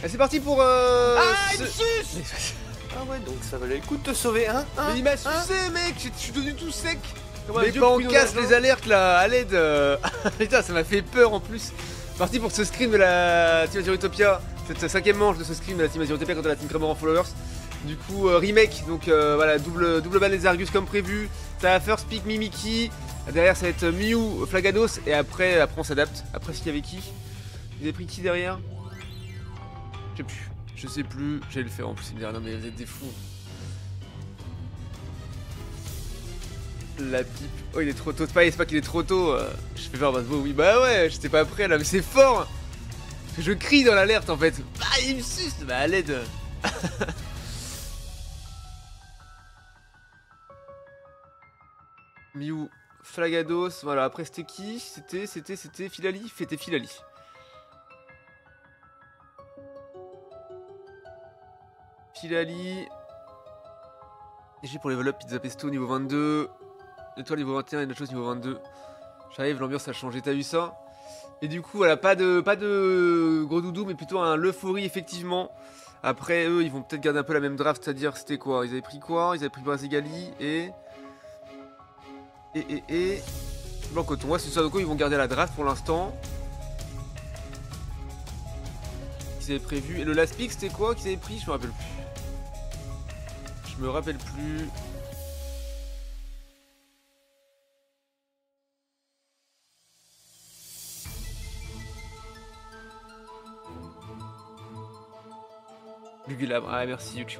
c'est parti pour il me suce. Ah ouais, donc ça valait le coup de te sauver, hein, Mais il m'a sucé, mec. Je suis devenu tout sec. Mais pas on casse les alertes là, à l'aide. Putain, ça m'a fait peur en plus. Parti pour ce screen de la Team Azure Utopia. Cette 5ème manche de ce screen de la Team Azure Utopia contre la Team Kramer en followers. Du coup, remake. Donc voilà, double ban des Argus comme prévu. Ça va first pick Mimikyu. Derrière, ça va être Mew, Flagados. Et après on s'adapte. Après, s'il y avait qui? Vous avez pris qui derrière? Je sais plus. J'allais le faire en plus. Il me dit, non, mais vous êtes des fous. La pipe. Oh, il est trop tôt. C'est pas qu'il est trop tôt. Je fais faire oui, bah ouais, j'étais pas prêt là, mais c'est fort. Je crie dans l'alerte en fait. Ah, il me suce. Bah, à l'aide. Mew, Flagados. Voilà, après c'était qui? C'était Filali. C'était Filali. Filali. J'ai pour level up Pizza Pesto niveau 22. Étoile niveau 21 et d'autres choses niveau 22. J'arrive, l'ambiance a changé, t'as vu ça? Et du coup, voilà, pas de gros doudou, mais plutôt un l'euphorie, effectivement. Après, eux, ils vont peut-être garder un peu la même draft, c'est-à-dire, c'était quoi? Ils avaient pris quoi? Ils avaient pris Brasigali et... Blanc coton, ouais, c'est ça, donc ils vont garder la draft pour l'instant. Ils avaient prévu. Et le last pick, c'était quoi qu'ils avaient pris? Je me rappelle plus. Je me rappelle plus. Gugulab, ah merci Yuki.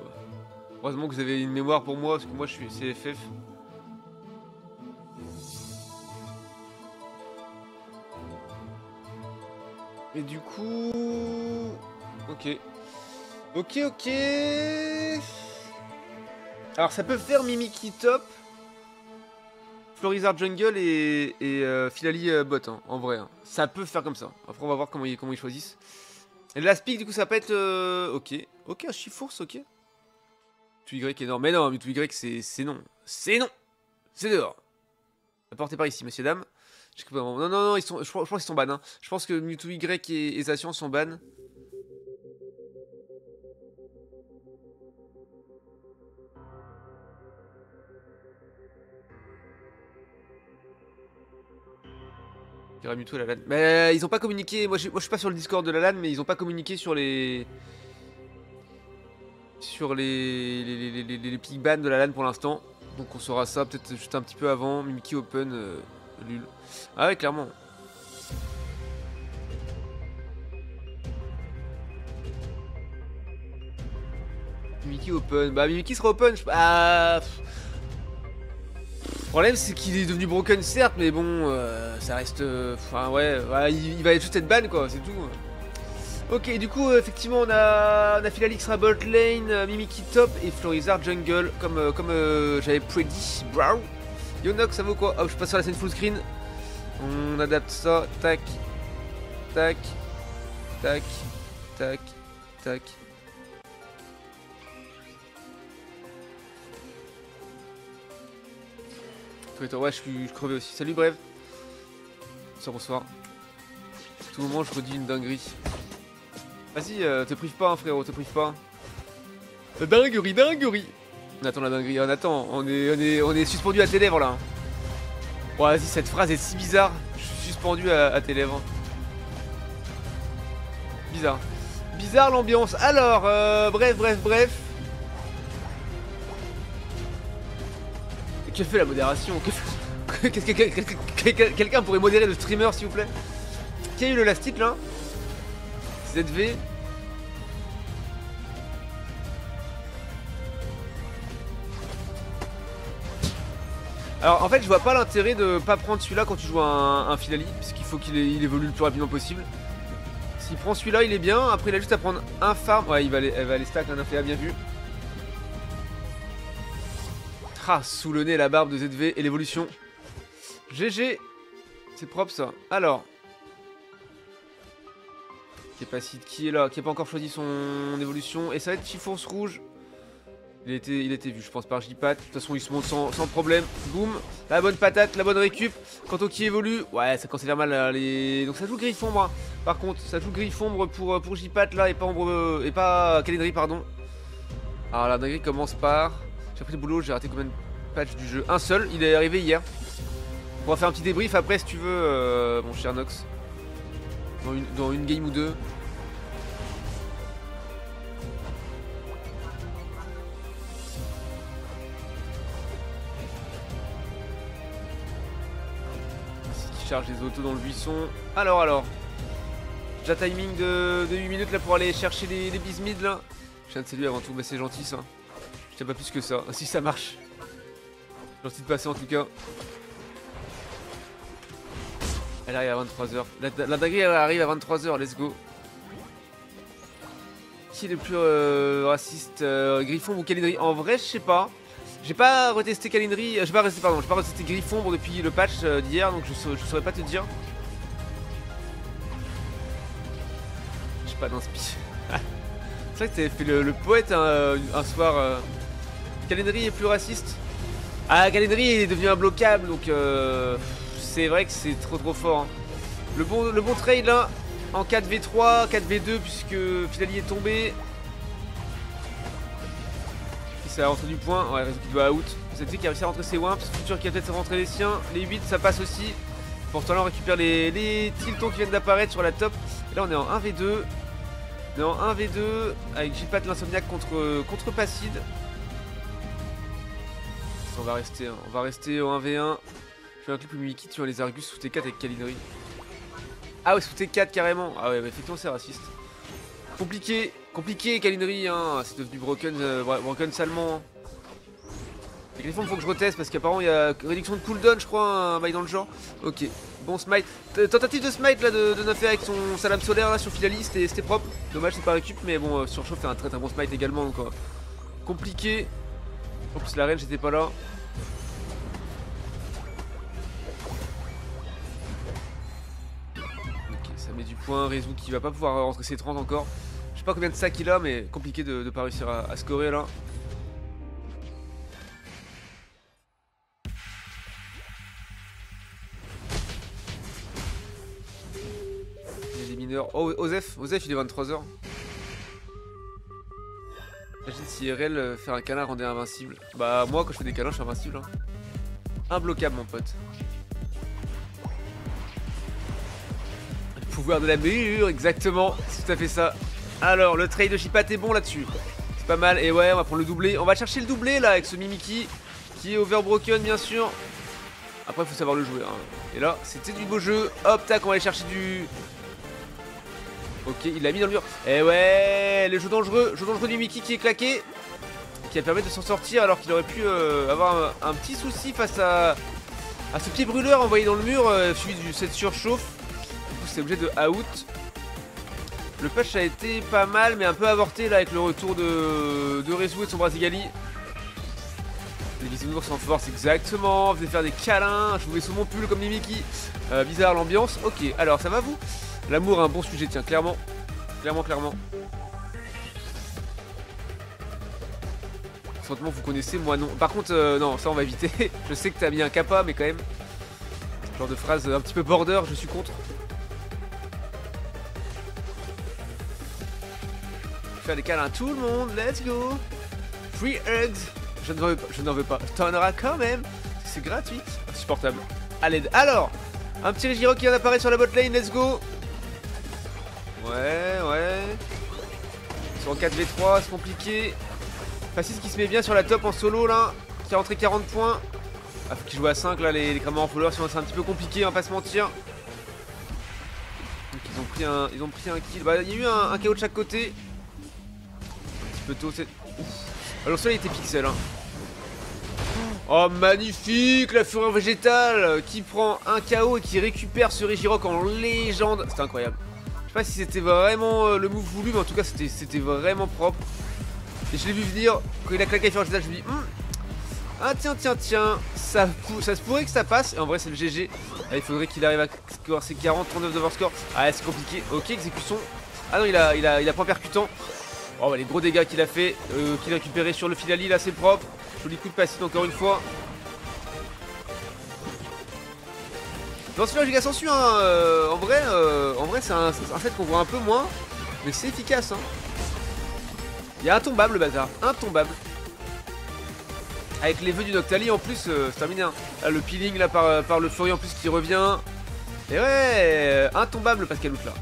Heureusement que vous avez une mémoire pour moi, parce que moi je suis CFF. Et du coup... Ok. Ok. Alors ça peut faire Mimikyu top. Florizard Jungle et Filali bot, hein, en vrai. Hein. Ça peut faire comme ça. Après on va voir comment ils choisissent. Et le last pick du coup ça va pas être... Ok, un Chifours, ok. Mewtwo Y est énorme. Mais non, Mewtwo Y c'est non. C'est non. C'est dehors. Apportez par ici, messieurs, dames. Non, je pense qu'ils sont ban. Hein. Je pense que Mewtwo Y et Zacian sont ban. Mewtwo à la LAN. Mais ils ont pas communiqué. Moi je suis pas sur le Discord de la LAN, mais ils ont pas communiqué sur les. Sur les pick ban de la LAN pour l'instant. Donc on saura ça peut-être juste un petit peu avant. Mimikyu Open, Lul. Ah ouais, clairement. Mimikyu Open. Bah Mimikyu sera Open. Le problème c'est qu'il est devenu broken certes, mais bon, ça reste... Enfin ouais, il va juste être ban quoi, c'est tout. Ok, du coup, effectivement, on a Filali qui sera bot lane, Mimikyu top et Florizard jungle, comme j'avais prédit. Bro. Yonox, ça vaut quoi? Hop, je passe sur la scène full screen. On adapte ça, tac, tac, tac, tac, tac. Ouais, je suis crevé aussi. Salut, bref. Bonsoir. À tout moment, je redis une dinguerie. Vas-y, te prive pas, hein, frérot, te prive pas. Dinguerie. On attend la dinguerie, on attend. On est suspendu à tes lèvres là. Bon, vas-y, cette phrase est si bizarre. Je suis suspendu à tes lèvres. Bizarre l'ambiance. Alors, bref. Que fait la modération? Quelqu'un pourrait modérer le streamer s'il vous plaît? Qui a eu le last hit là? ZV. Alors en fait je vois pas l'intérêt de pas prendre celui-là quand tu joues un Filali, puisqu'il faut qu'il évolue le plus rapidement possible. S'il prend celui-là il est bien, après il a juste à prendre un farm. Ouais, elle va aller stack un Infléa, bien vu. Ah, sous le nez la barbe de ZV et l'évolution. GG. C'est propre ça. Alors. Capacité qui est là, qui n'a pas encore choisi son évolution. Et ça va être Chifours rouge. Il a été vu, je pense, par J-Pat. De toute façon, il se monte sans problème. Boum. La bonne patate, la bonne récup. Quand Toki évolue, ouais, ça commence à faire mal. Donc ça joue Griffombre. Hein. Par contre, ça joue Griffombre pour J-Pat là et pas Calendry, pardon. Alors la dinguerie commence par. J'ai pris le boulot, j'ai raté combien de patchs du jeu? Un seul, il est arrivé hier. On va faire un petit débrief après si tu veux, mon cher Nox. Dans une game ou deux. Charge les autos dans le buisson. Alors. Déjà timing de 8 minutes là pour aller chercher les bismid là. Je viens de saluer avant tout, mais c'est gentil ça. Je tiens pas plus que ça. Si ça marche. Gentil de passer en tout cas. Elle arrive à 23h. La dinguerie elle arrive à 23h, let's go. Qui est le plus raciste, Griffon ou Calendry? En vrai, je sais pas. J'ai pas retesté Calendry, j'ai pas retesté Griffon depuis le patch d'hier, donc je saurais pas te dire. J'ai pas d'inspi. C'est vrai que t'avais fait le poète un soir. Calendry est plus raciste. Ah, Calendry est devenu imbloquable, donc c'est vrai que c'est trop fort. Hein. Le bon trade là, en 4v3, 4v2, puisque Filali est tombé. Ça a rentré du point, ouais, Réseau qui doit out. C'était qui a réussi à rentrer ses wimps, Futur qui a peut-être rentré les siens, les 8 ça passe aussi. Pourtant là on récupère les tiltons qui viennent d'apparaître sur la top. Et là on est en 1v2. On est en 1v2 avec J-Pat l'insomniaque contre Pacid. On va rester en 1v1. Je fais un clip où Miki tue les Argus sous T4 avec Calendry. Ah ouais, sous T4 carrément. Ah ouais, bah effectivement c'est raciste. Compliqué Calendry, hein. C'est devenu broken salement. Hein. Les Griffons, faut que je reteste parce qu'apparemment il y a réduction de cooldown, je crois, un bail dans le genre. Ok, bon smite. Tentative de smite là de Nafé avec son salam solaire là sur Filali, c'était propre. Dommage, c'est pas récup, mais bon, Surchauffe fait un très bon smite également donc compliqué. En plus, la reine, j'étais pas là. Ok, ça met du point. Réseau qui va pas pouvoir rentrer ses 30 encore. Je sais pas combien de sacs il a, mais compliqué de pas réussir à scorer là. Il y a des mineurs. Oh, Osef il est 23h. Imagine si RL faire un câlin rendait invincible. Bah, moi quand je fais des câlins, je suis invincible. Hein. Imbloquable, mon pote. Le pouvoir de la mûre, exactement. C'est tout à fait ça. Alors, le trade de J-Pat est bon là-dessus. C'est pas mal. Et ouais, on va prendre le doublé. On va chercher le doublé là avec ce Mimiki qui est overbroken, bien sûr. Après, il faut savoir le jouer. Hein. Et là, c'était du beau jeu. Hop, tac, on va aller chercher du. Ok, il l'a mis dans le mur. Et ouais, le jeu dangereux du Mickey qui est claqué. Qui va permettre de s'en sortir alors qu'il aurait pu avoir un petit souci face à ce pied brûleur envoyé dans le mur, suivi du set surchauffe. Du coup, c'est obligé de out. Le patch a été pas mal, mais un peu avorté là avec le retour de Rezu et de son Brasigali. Les bisounours en force, exactement. Venez faire des câlins. Je vous mets sous mon pull comme les Mickey. Bizarre l'ambiance. Ok, alors ça va vous? L'amour a un bon sujet, tiens, clairement. Clairement. Franchement, vous connaissez, moi non. Par contre, non, ça on va éviter. Je sais que t'as mis un kappa, mais quand même. Genre de phrase un petit peu border, je suis contre. Faire des câlins à tout le monde, let's go. Free hugs. Je n'en veux pas. T'en auras quand même. C'est gratuit. Insupportable. À l'aide. Alors, un petit Regiro qui vient d'apparaître sur la bot lane, let's go. Ouais. Ils sont en 4v3, c'est compliqué. Fassis qui se met bien sur la top en solo là. Qui a rentré 40 points. Ah, faut qu'il joue à 5 là, les crameurs en followers, sinon c'est un petit peu compliqué, on va pas se mentir. Donc ils ont pris un kill. Bah, il y a eu un KO de chaque côté. Un petit peu tôt, c'est. Alors celui-là il était pixel hein. Oh magnifique, la fureur végétale qui prend un KO et qui récupère ce Regirock en légende. C'était incroyable. Je sais pas si c'était vraiment le move voulu, mais en tout cas c'était vraiment propre. Et je l'ai vu venir, quand il a claqué la fureur végétale, je me dis ah tiens, ça se pourrait que ça passe. Et en vrai c'est le GG. Là, il faudrait qu'il arrive à score ses 40, 39 d'overscore. Ah c'est compliqué, ok exécution. Ah non il a point percutant. Oh bah, les gros dégâts qu'il a fait, qu'il a récupéré sur le Filali là, c'est propre. Joli coup de passif encore une fois. Non, celui-là, Giga Sensu, hein, en vrai c'est un set qu'on voit un peu moins, mais c'est efficace. Hein. Il y a intombable le bazar, intombable. Avec les vœux du Noctali en plus, c'est terminé. Hein. Là, le peeling là par le Fury en plus qui revient. Et ouais, intombable le Pascal Out là.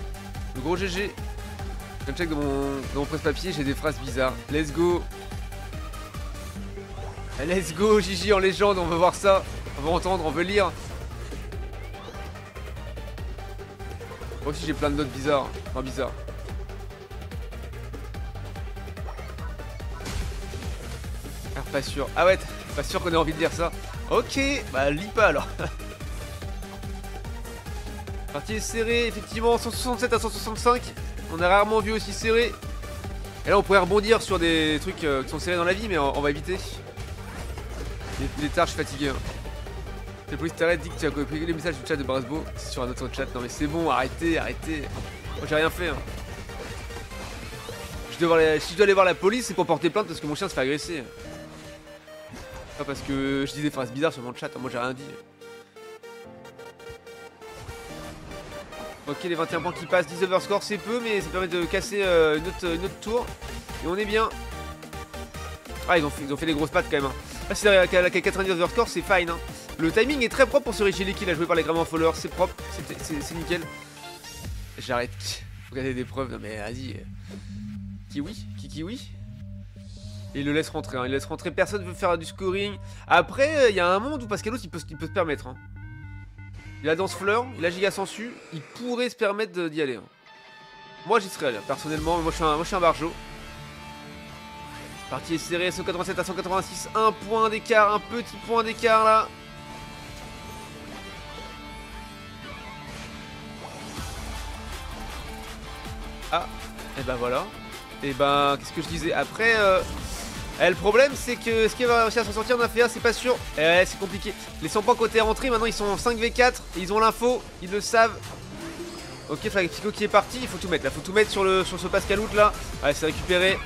Le gros GG. Comme check dans mon presse-papier, j'ai des phrases bizarres. Let's go. Let's go, Gigi en légende, on veut voir ça. On veut entendre, on veut lire. Moi aussi j'ai plein de notes bizarres. Enfin bizarres. Alors pas sûr. Ah ouais, pas sûr qu'on ait envie de dire ça. Ok, bah lis pas alors. Partie est serrée, effectivement, 167 à 165. On a rarement vu aussi serré. Et là on pourrait rebondir sur des trucs qui sont serrés dans la vie, mais on va éviter. Les tard, je suis fatigué. Hein. La police t'arrête, dit que tu as copié les messages du chat de Brasbo. C'est sur un autre chat. Non mais c'est bon, arrêtez, arrêtez. Moi j'ai rien fait. Hein. Si je dois aller voir la police, c'est pour porter plainte parce que mon chien se fait agresser. Pas parce que je dis des phrases bizarres sur mon chat. Hein. Moi j'ai rien dit. Ok, les 21 points qui passent, 10 overscore, c'est peu, mais ça permet de casser une autre tour. Et on est bien. Ah, ils ont fait des grosses pattes quand même. Hein. Là, c'est la 90 overscore, c'est fine. Hein. Le timing est très propre pour ce Rigeli qui a joué par les Grammaire Followers, c'est propre, c'est nickel. J'arrête. Regardez des preuves, non mais vas-y. Kiwi. Et il le laisse rentrer, hein. Il laisse rentrer, personne ne veut faire du scoring. Après, il y a un monde où Pascalos il peut se permettre. Hein. Il a Danse Fleur, il a Giga Sensu, il pourrait se permettre d'y aller. Hein. Moi j'y serais allé, personnellement, moi je suis un barjo. Partie est serrée, 187 à 186, un point d'écart, un petit point d'écart là. Ah, et ben voilà. Et ben, qu'est-ce que je disais après le problème c'est que ce qui va réussir à s'en sortir en AFA, c'est pas sûr. C'est compliqué. Les 100 points côté rentrée, maintenant ils sont en 5v4. Et ils ont l'info, ils le savent. Ok, Flagpico qui est parti, il faut tout mettre là. Faut tout mettre sur ce Pascal Out là. Allez, c'est récupéré.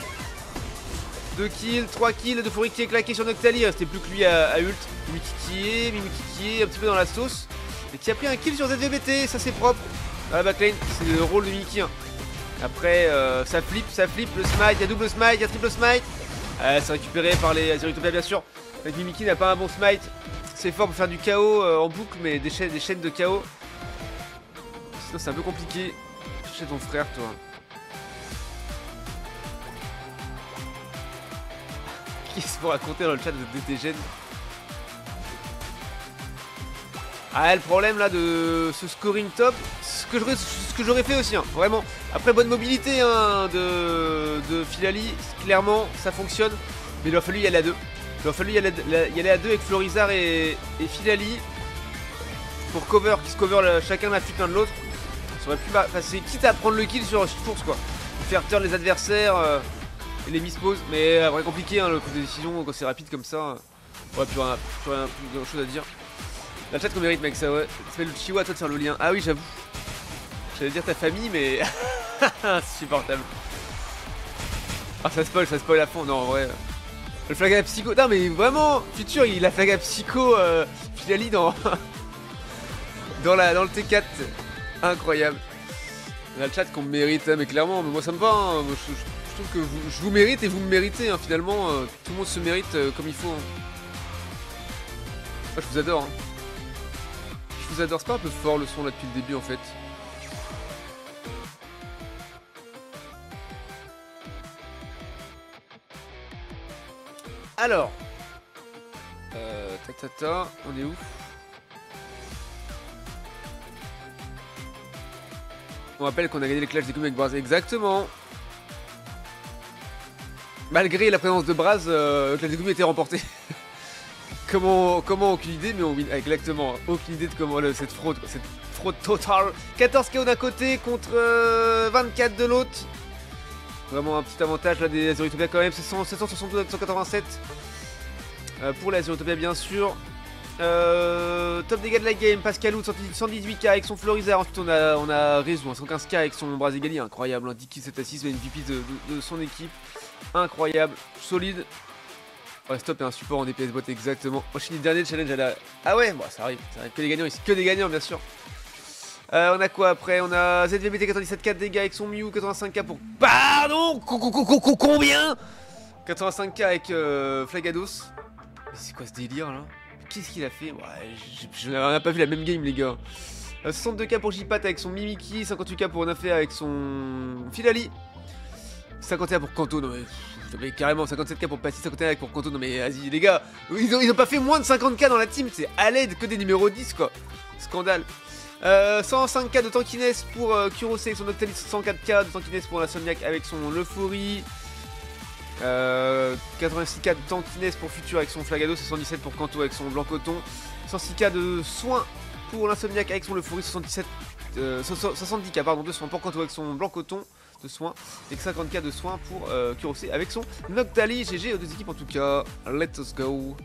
2 kills, 3 kills de Fury qui est claqué sur Noctali. Il restait plus que lui à ult. Mimiki qui est un petit peu dans la sauce. Et qui a pris un kill sur ZVBT, ça c'est propre. Dans la backline, c'est le rôle de Mimiki. Hein. Après, ça flippe, le smite, il y a double smite, il y a triple smite. C'est récupéré par les Azerotopia bien sûr. Avec Mimiki n'a pas un bon smite. C'est fort pour faire du KO en boucle, mais des chaînes de KO. Sinon c'est un peu compliqué. Chez ton frère toi. Qu'est-ce pour raconter dans le chat de DTGen? Ah le problème là de ce scoring top, ce que j'aurais fait aussi, hein, vraiment. Après bonne mobilité hein, de Filali, clairement ça fonctionne. Mais il a fallu y aller à deux. Il a fallu y aller à deux avec Florizard et Filali. Pour qui se cover chacun la fuite l'un de l'autre. Ça aurait pu passer, quitte à prendre le kill sur course quoi. Faire turn les adversaires et les misposes. Mais vrai compliqué hein, le coup de décision quand c'est rapide comme ça. Ouais, plus rien grand chose à dire. La chat qu'on mérite mec, ça ouais. Ça s'appelle le Chihuahua, toi de faire le lien. Ah oui j'avoue. J'allais dire ta famille mais c'est supportable. Ah ça spoil à fond, non en vrai. Le flag à psycho. Non mais vraiment, futur il a flag à psycho Filali dans dans le T4. Incroyable. On a le chat qu'on me mérite, hein, mais clairement, moi ça me va. Hein. Moi, je trouve que je vous mérite et vous me méritez. Hein, finalement, tout le monde se mérite comme il faut. Hein. Moi, je vous adore. Hein. Je vous adore. C'est pas un peu fort le son là depuis le début en fait. Alors, on est où? On rappelle qu'on a gagné les clashs des coups avec Braz. Exactement. Malgré la présence de Braz, le clash des coups était remporté. comment aucune idée, mais on win. Exactement. Aucune idée de comment cette fraude totale. 14 KO d'un côté contre 24 de l'autre. Vraiment un petit avantage là des Azerotopia quand même. 762 à 187. Pour les Azerotopia bien sûr. Top dégâts de la game, Pascalou 118k avec son Florizard. Ensuite on a Rezu 115k avec son Brazigali, incroyable, 10 kills 7 assists, MVP de son équipe, incroyable, solide. Ouais, Stop est un support en DPS bot exactement. Enchaîné dernier challenge à la... Ah ouais, bon ça arrive que des gagnants ici, que des gagnants bien sûr. On a quoi après? On a ZVBT 97k de dégâts avec son Mew, 85k pour... Pardon, combien? 85k avec Flagados. Mais c'est quoi ce délire là? Qu'est-ce qu'il a fait? Ouais, on n'a pas vu la même game les gars. 62k pour J-Pat avec son Mimiki, 58k pour Nafé avec son Filali. 51 pour Kanto, non mais carrément 57k pour Passy, 51 pour Kanto, non mais vas-y les gars, ils ont pas fait moins de 50k dans la team, c'est à l'aide que des numéros 10 quoi. Scandale. 105k de Tankiness pour Kurose avec son Octalis, 104k de Tankiness pour Insomniac avec son Euphorie. 86k de Tankiness pour Futur avec son Flagado, 77 pour Kanto avec son Blanc Coton, 106k de soins pour l'Insomniac avec son Euphorie, 70k pardon, de soins pour Kanto avec son Blanc Coton de soins, et 50k de soins pour Kurose avec son Noctali. GG aux deux équipes en tout cas, let us go.